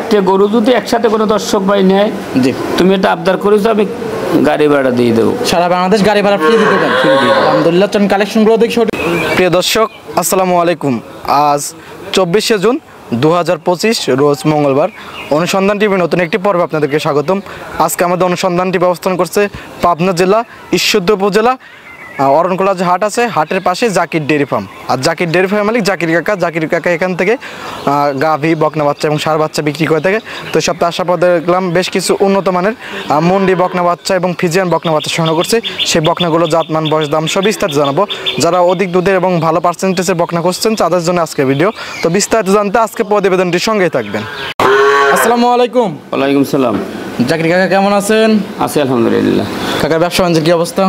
4টে গরু যদি একসাথে কোনো দর্শক ভাই নেয়, জি, তুমি এটা আবদার করেছো, আমি গাড়ি ভাড়া দিয়ে দেবো। সারা বাংলাদেশ গাড়ি ভাড়া ফ্রি দিতে পারেন। আলহামদুলিল্লাহ, চলুন কালেকশনগুলো দেখি। প্রিয় দর্শক, আসসালামু আলাইকুম। আজ 24শে জুন 2025 রোজ মঙ্গলবার। অনুসন্ধান টিভির নতুন একটি পর্বে আপনাদেরকে স্বাগতম। আজকে আমাদের অনুসন্ধান টিভি অবস্থান করছে পাবনা জেলা ঈশ্বরদী উপজেলা অরণকুলা যে হাট আছে, হাটের পাশে জাকির ডেয়ারি ফার্ম। আর জাকির ডেয়ারি ফার্ম মালিক জাকির কাকা এখান থেকে গাভী, বকনা বাচ্চা এবং ষাঁড় বাচ্চা বিক্রি করে থাকে। তো এই সপ্তাহে আসার পর দেখলাম বেশ কিছু উন্নত মানের মন্ডি বকনা বাচ্চা এবং ফিজিয়ান বকনা বাচ্চা সংগ্রহ করছে। সেই বকনাগুলো জাতমান, বয়স, দাম সব বিস্তারিত জানাবো। যারা অধিক দুধের এবং ভালো পার্সেন্টেজের বকনা খুঁজছেন তাদের জন্য আজকে ভিডিও। তো বিস্তারিত জানতে আজকে প্রতিবেদনটির সঙ্গেই থাকবেন। আসসালামু আলাইকুম। ওয়ালাইকুম সালাম। জাকির কাকা কেমন আছেন? আছি আলহামদুলিল্লাহ। কাকার ব্যবসা বাণিজ্যের কি অবস্থা?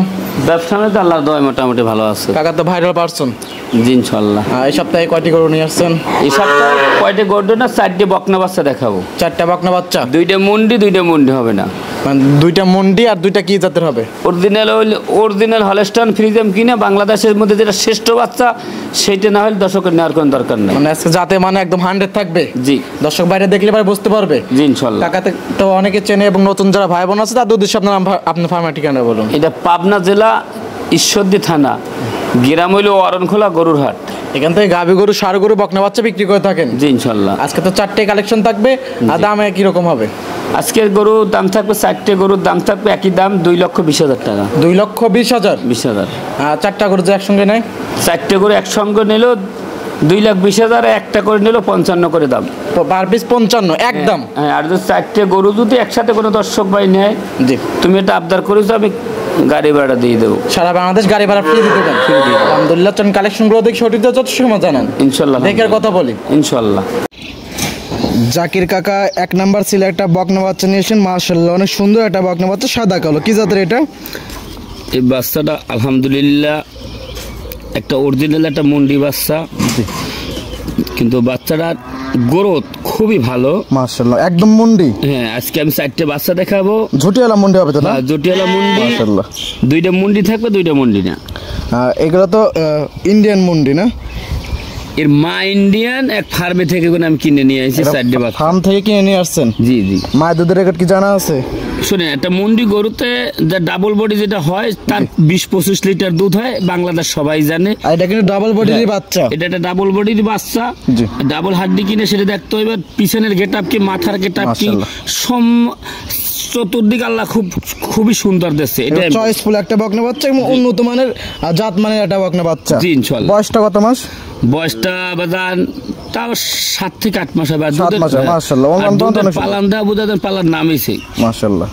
ব্যবসা তো আল্লাহর দয়ায় মোটামুটি ভালো আছে। কাকা তো ভাইরাল পারসন। জি ইনশাল্লাহ। এই সপ্তাহে কয়টি গরু নিয়ে আসছেন? এই সপ্তাহে কয়টি গরু না, 4টে বকনা বাচ্চা দেখাবো। 4টা বকনা বাচ্চা, 2টা মুন্ডি হবে না, মানে 2টা মুন্ডি আর 2টা কি জাতের হবে? অরিজিনাল হলস্টাইন ফ্রিজিয়ান কিনা বাংলাদেশের মধ্যে যেটা শ্রেষ্ঠ বাচ্চা, সেইটা না হলে দর্শকের নেওয়ার কোনো দরকার নেই। মানে আজকে যাতে মানে একদম 100 থাকবে। জি, দর্শক বাইরে দেখলে ভাই বুঝতে পারবে। জি ইনশাল্লাহ। কাকাতে তো অনেকে চেনে এবং নতুন যারা ভাই বোন আছে তাদের উদ্দেশ্যে আপনার ফার্মের ঠিকানা বলুন। এটা পাবনা জেলা ঈশ্বরদী থানা, গ্রাম হইল অরণখোলা গরুর হাট। এখান থেকে গাভী গরু, ষাঁড় গরু, বকনা বাচ্চা বিক্রি করে থাকেন। জি ইনশাল্লাহ। আজকে তো 4টে কালেকশন থাকবে। আর দামে কিরকম হবে? আজকের গরুর দাম থাকবে, 4টে গরুর দাম থাকবে একই দাম, 2,20,000 টাকা। 2,20,000। 20,000। 4টা গরু যে একসঙ্গে নেয়? 4টে গরু একসঙ্গে নিল 2,20,000, একটা করে নিল 55 করে দাম। পার পিস 55 একদম। হ্যাঁ, আর যদি 4টে গরু যদি একসাথে কোনো দর্শক ভাই নেয়, জি, তুমি এটা আবদার করেছো, আমি গাড়ি ভাড়া দিয়ে দেবো। সারা বাংলাদেশ গাড়ি ভাড়া ফ্রি দিতে পারেন। আলহামদুলিল্লাহ, চলুন কালেকশনগুলো দেখি। সঠিক যত সময় জানান ইনশাল্লাহ, দেখে কথা বলি ইনশাল্লাহ। জাকির কাকা 1 নাম্বার ছিল একটা বকনা বাচ্চা নিয়েছেন। মাশাআল্লাহ, অনেক সুন্দর একটা বকনা বাচ্চা, সাদা কালো। কি জাতের এটা? এই বাচ্চাটা আলহামদুলিল্লাহ একটা অরিজিনাল একটা মুন্ডি বাচ্চা, কিন্তু বাচ্চাটার গ্রোথ খুবই ভালো। মাশাআল্লাহ, একদম মুন্ডি। হ্যাঁ, আজকে আমি 4টে বাচ্চা দেখাবো। ঝুটিওয়ালা মুন্ডি হবে তো না? জটিয়ালা মুন্ডি। মাশাআল্লাহ, 2টা মুন্ডি থাকবে, 2টা মুন্ডি না। এগুলো তো ইন্ডিয়ান মুন্ডি না? এর মা ইন্ডিয়ান, এক ফার্মে থেকে আমি কিনে নিয়ে আসছি 4টে বাচ্চা। ফার্ম থেকে কিনে নিয়ে আসছেন? জি জি। মায়ের দুধের রেকর্ড কি জানা আছে? শুনে, একটা মুন্ডি গরুতে যা ডাবল বডি যেটা হয়, তার 20-25 লিটার দুধ হয়, বাংলাদেশ সবাই জানে। এটা কিন্তু ডাবল বডির বাচ্চা। এটা একটা ডাবল বডির বাচ্চা, ডাবল হাড্ডি কিনে সেটা দেখতে হবে। পিছনের গেটআপ কি, মাথার গেটআপ কি, চতুর্দিক আল্লাহ খুবই সুন্দর দিচ্ছে। এটা চয়েসফুল একটা বকনা বাচ্চা এবং উন্নত মানের জাত মানের একটা বকনা বাচ্চা। জি ইনশাআল্লাহ। বয়সটা কত মাস? বয়সটা বাজান তাও 7 থেকে 8 মাস হবে। মাশাআল্লাহ, পালান্দা বুঝাতেন, পালার নামইছে। মাশাআল্লাহ,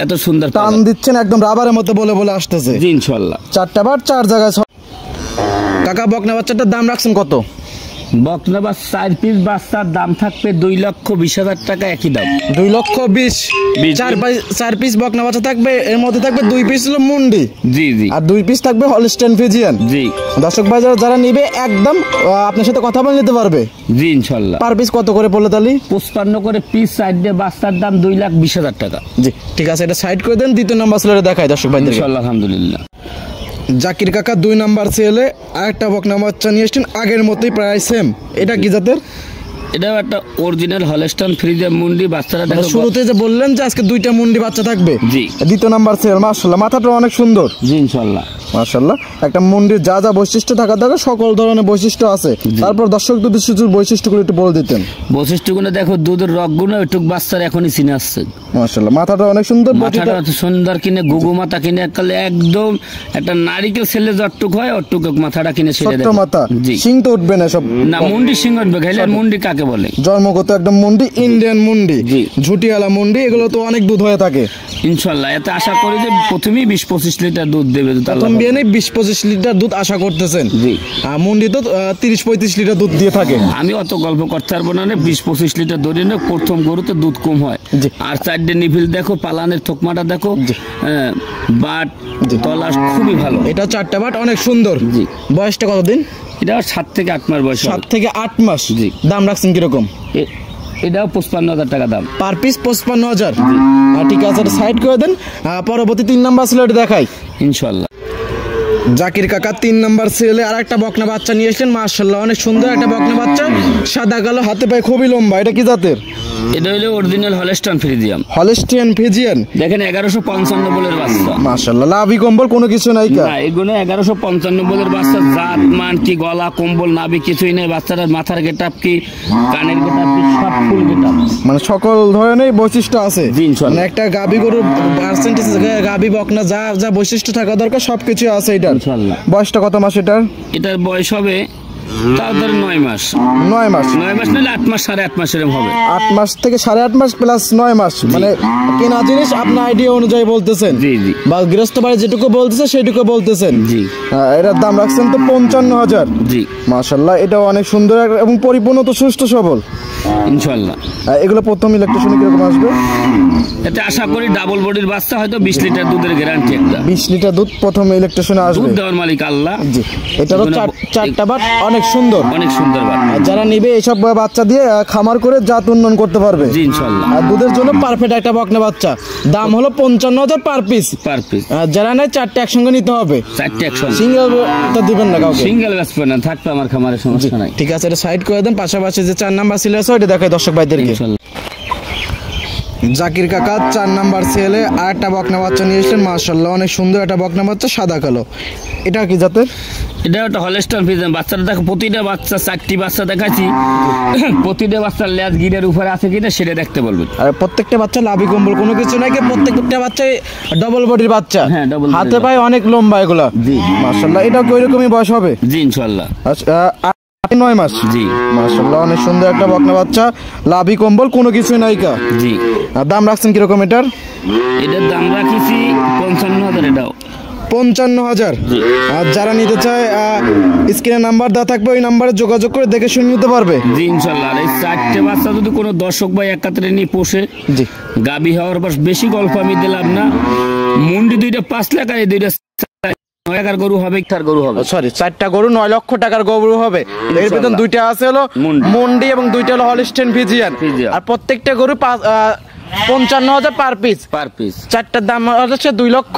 এত সুন্দর টান দিচ্ছেন, একদম রাবারের মতো বলে বলে আসতেছে। জি ইনশাআল্লাহ। 4টা বার 4 জায়গায়। কাকা, বকনা বাচ্চাটার দাম রাখছেন কত? বকনা বা 4 পিস বাচ্চার দাম থাকবে 2,20,000 টাকা, একই দাম। 2,20,000। 4 পিস বকনা বাচ্চা থাকবে, এর মধ্যে থাকবে 2 পিস হলো মুন্ডি। জি জি। আর 2 পিস থাকবে হলস্টাইন ফ্রিজিয়ান। জি। দর্শক ভাই যারা নিবে একদম আপনার সাথে কথা বলে নিতে পারবে। জি ইনশাআল্লাহ। পার পিস কত করে পড়লো তাহলে? 55 করে পিস, 4টে বাচ্চার দাম 2,20,000 টাকা। জি ঠিক আছে, এটা সাইড করে দেন। দ্বিতীয় নাম্বার সেলে দেখায় দর্শক ভাই ইনশাআল্লাহ। আলহামদুলিল্লাহ। জাকির কাকা 2 নাম্বার সেলে আরেকটা বকনা বাচ্চা নিয়ে এসেছেন, আগের মতোই প্রায় সেম। এটা কি জাতের? এটাও একটা অরিজিনাল হলস্টাইন ফ্রিজিয়ান মুন্ডি। বাচ্চাটা দেখো, শুরুতে যে বললেন যে আজকে 2টা মুন্ডি বাচ্চা থাকবে। জি। দ্বিতীয় নাম্বার সেল। মাশাআল্লাহ, মাথাটা অনেক সুন্দর। জি ইনশাআল্লাহ। মাশাআল্লাহ, একটা মুন্ডির যা যা বৈশিষ্ট্য থাকা দরকার সকল ধরনের বৈশিষ্ট্য আছে। তারপর দর্শক দুধের শিশুর বৈশিষ্ট্যগুলো একটু বলে দিতেন। বৈশিষ্ট্যগুলো দেখো, দুধের রগগুলো একটু বাচ্চার এখনই চিনে আসছে। মাশাআল্লাহ, মাথাটা অনেক সুন্দর। মাথাটা সুন্দর কিনে, গুগু মাথা কিনে, একদম একটা নারিকেল ছেলে যতটুক হয় অতটুকু মাথাটা কিনে ছেড়ে দেয়। মাথা। জি। সিং তো উঠবে না সব? না, মুন্ডি সিং উঠবে। ঘাইলার মুন্ডি কাকে বলে? জন্মগত একদম মুন্ডি, ইন্ডিয়ান মুন্ডি। জি। ঝুটিওয়ালা মুন্ডি, এগুলো তো অনেক দুধ হয়ে থাকে ইনশাআল্লাহ। এতে আশা করি যে প্রথমেই 20-25 লিটার দুধ দেবে। প্রথম বিয়ানে 20-25 লিটার দুধ আশা করতেছেন? জি। মুন্ডি তো 30-35 লিটার দুধ দিয়ে থাকে। আমি অত গল্প করতে পারবো না, 20-25 লিটার দড়ি না। প্রথম গরুতে দুধ কম হয়। আর 4টে নিভিল দেখো, পালানের থকমাটা দেখো, বাট তলা খুবই ভালো। এটা 4টা বাট অনেক সুন্দর। জি। বয়সটা কতদিন? এটা 7 থেকে 8 মাস বয়স। 7 থেকে 8 মাস। জি। দাম রাখছেন কিরকম? এটাও 55,000 টাকা দাম। Per piece 55,000। ঠিক আছে, সাইড করে দেন। পরবর্তী 3 নাম্বার সিলেট দেখাই ইনশাআল্লাহ। জাকির কাকা 3 নাম্বার সিরিয়ালে আরেকটা বকনা বাচ্চা নিয়ে এসেছেন। মাশাআল্লাহ, অনেক সুন্দর একটা বকনা বাচ্চা, সাদা কালো, হাতে পায়ে খুবই লম্বা। এটা কি জাতের? এটা হলো original Holstein Friesian. Holstein Friesian দেখেন 1155 বলের বাচ্চা। মাশাআল্লাহ, লাভি কম্বল কোনো কিছু নাই কা? না, এগুলো 1155 বলের বাচ্চা। জাত মান কি, গলা কম্বল নাভি কিছুই নেই। বাচ্চাটার মাথার গেটআপ কি, কানের গেটআপ কি, সব ফুল গেটআপ, মানে সকল ধরনের বৈশিষ্ট্য আছে। জি, ইনশাআল্লাহ। মানে একটা গাবি গরুর পার্সেন্টেজ, গাবি বকনা যা যা বৈশিষ্ট্য থাকা দরকার সবকিছু আছে এটার। ইনশাআল্লাহ। বয়সটা কত মাস এটার? এটার বয়স হবে তাও ধর 9 মাস। 9 মাস? 9 মাস নাহলে 8 মাস, 8.5 মাস এরকম হবে। 8 মাস থেকে 8.5 মাস প্লাস 9 মাস, মানে কেনা জিনিস আপনার আইডিয়া অনুযায়ী বলতেছেন। জি জি। বা গৃহস্থ বাড়ি যেটুকু বলতেছে সেটুকু বলতেছেন। জি। এটার দাম রাখছেন তো 55,000। জি। মাশাআল্লাহ, এটাও অনেক সুন্দর এবং পরিপূর্ণ তো সুস্থ সবল ইনশাআল্লাহ। এগুলো প্রথম ইলেকট্রিশিয়ানে কিরকম আসবে? এতে আশা করি ডাবল বডির বাচ্চা, হয়তো 20 লিটার দুধের গ্যারান্টি একটা। 20 লিটার দুধ প্রথম ইলেকট্রিশিয়ানে আসবে। দুধ দেওয়ার মালিক আল্লাহ। জি। এটারও চারটা বাট অনেক সুন্দর। অনেক সুন্দর বাচ্চা। আর যারা নিবে এইসব বাচ্চা দিয়ে খামার করে জাত উন্নয়ন করতে পারবে। জি, ইনশাআল্লাহ। আর দুধের জন্য পারফেক্ট একটা বকনা বাচ্চা। দাম হলো 55,000 পার পিস। Per piece. আর যারা নেয় 4টে একসঙ্গে নিতে হবে। 4টে একসঙ্গে। সিঙ্গেল তো দিবেন না কাউকে? সিঙ্গেল বেচবে না, থাকবে আমার খামারে, সমস্যা নাই। ঠিক আছে, এটা সাইড করে দেন। পাশাপাশি যে 4 নাম্বার সিল আছে ওইটা দেখায় দর্শক ভাইদেরকে। ইনশাআল্লাহ। জাকির কাকা 4 নাম্বার সেলে আর একটা বকনা বাচ্চা নিয়ে এসেছেন। মাশাআল্লাহ, অনেক সুন্দর একটা বকনা বাচ্চা, সাদা কালো। এটা কি জাতের? এটা একটা হলস্টাইন ফ্রিজিয়ান। বাচ্চাটা দেখো, প্রতিটা বাচ্চা, 4টি বাচ্চা দেখাচ্ছি, প্রতিটা বাচ্চার লেজ গিরের উপরে আছে কিনা সেটা দেখতে বলবেন। আর প্রত্যেকটা বাচ্চা লাভি কম্বল কোনো কিছু নাই, প্রত্যেকটা বাচ্চাই ডাবল বডির বাচ্চা। হ্যাঁ, ডাবল হাতে পায়ে অনেক লম্বা এগুলা। জি। মাশাআল্লাহ, এটা কি ওইরকমই বয়স হবে? জি, ইনশাআল্লাহ। আচ্ছা, 9 মাস? জি। মাশাআল্লাহ, অনেক সুন্দর একটা বকনা বাচ্চা, লাভি কম্বল কোনো কিছু নাই কা? জি। আর দাম রাখছেন কিরকম এটার? এটার দাম রাখিছি 55,000। এটাও 55,000। জি। আর যারা নিতে চায় স্ক্রিনে নাম্বার দেওয়া থাকবে, ওই নাম্বারে যোগাযোগ করে দেখে শুনে নিতে পারবে। জি, ইনশাআল্লাহ। আর এই 4টে বাচ্চা যদি কোনো দর্শক ভাই একাত্রে নিয়ে পোষে, জি, গাবি হওয়ার পর বেশি গল্প আমি দিলাম না। মুন্ডি 2টা 5 লাখ, আর এই 2টা 9 টাকার গরু হবে, ইকটার গরু হবে। সরি, 4টা গরু 9 লক্ষ টাকার গরু হবে। এর ভিতর 2টা আছে হলো মুন্ডি এবং 2টা হলো হলস্টাইন ফ্রিজিয়ান। আর প্রত্যেকটা গরু 55,000 পার পিস। Per piece. 4টার দাম হচ্ছে 2 লক্ষ।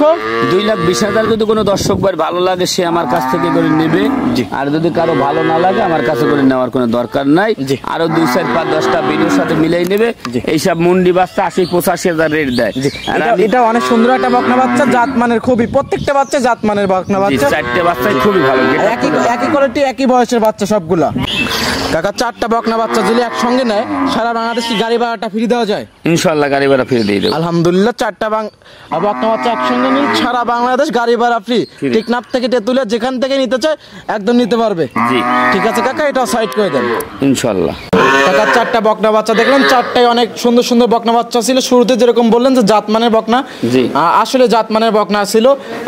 2,20,000। যদি কোনো দর্শক ভাই ভালো লাগে সে আমার কাছ থেকে করে নেবে। আর যদি কারো ভালো না লাগে আমার কাছে করে নেওয়ার কোনো দরকার নাই। আরো 2, 4, 5, 10টা ভিডিওর সাথে মিলাই নেবে। এইসব মুন্ডি বাচ্চা 80-85,000 রেট দেয়। এটা অনেক সুন্দর একটা বকনা বাচ্চা, জাত মানের খুবই, প্রত্যেকটা বাচ্চা জাত মানের বকনা বাচ্চা। 4টে বাচ্চাই খুবই ভালো, একই কোয়ালিটি, একই বয়সের বাচ্চা সবগুলা। কাকা 4টা বকনা বাচ্চা যদি একসঙ্গে নেয় সারা বাংলাদেশ কি গাড়ি ভাড়াটা ফ্রি দেওয়া যায়? ইনশাআল্লাহ, গাড়ি ভাড়া ফ্রি দিয়ে দেব। আলহামদুলিল্লাহ, 4টা বকনা বাচ্চা একসঙ্গে নিন, সারা বাংলাদেশ গাড়ি ভাড়া ফ্রি। টেকনাফ থেকে তেতুলিয়া যেখান থেকে নিতে চায় একদম নিতে পারবে। জি। ঠিক আছে কাকা, এটা সাইড করে দেন ইনশাআল্লাহ। কাকা 4টা বকনা বাচ্চা দেখলাম, 4টাই অনেক সুন্দর সুন্দর বকনা বাচ্চা ছিল। শুরুতে যেরকম বললেন যে জাতমানের বকনা, জি, আসলে জাতমানের বকনা ছিল।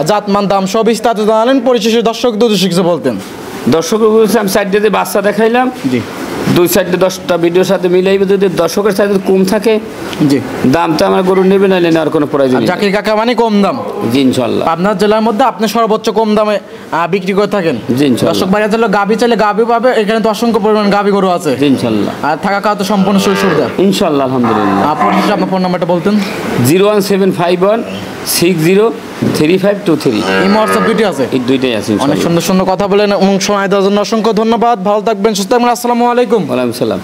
জাতমান, দাম সব বিস্তারিত জানালেন। পরিশেষে দর্শক দুধ শিখছে বলতেন। দর্শক আমি সাইড দিয়ে বাচ্চা দেখাইলাম। জি। 2 সাইডে 10টা ভিডিওর সাথে মিলাইবে। যদি দর্শকের সাথে কম থাকে, জি, দামটা আমার গরু নেবে না, নেওয়ার কোনো প্রয়োজন নেই। জাকির কাকা মানে কম দাম। জি, ইনশাআল্লাহ। আপনার জেলার মধ্যে আপনি সর্বোচ্চ কম দামে বিক্রি করে থাকেন। জি, ইনশাআল্লাহ। দর্শক ভাইরা চাইলে গাবি চাইলে গাবি পাবে, এখানে তো অসংখ্য পরিমাণ গাবি গরু আছে। জি, ইনশাআল্লাহ। আর থাকা খাওয়া তো সম্পূর্ণ সুবিধা ইনশাআল্লাহ, আলহামদুলিল্লাহ। আপনার ফোন নাম্বারটা বলতেন। 01751603523। এই হোয়াটসঅ্যাপ দুইটি আছে? এই দুইটাই আছে। অনেক সুন্দর সুন্দর কথা বলেন এবং সময় দেওয়ার জন্য অসংখ্য ধন্যবাদ। ভালো থাকবেন, সুস্থ থাকবেন। আসসালামু আলাইকুম। ওয়ালাইকুম সালাম।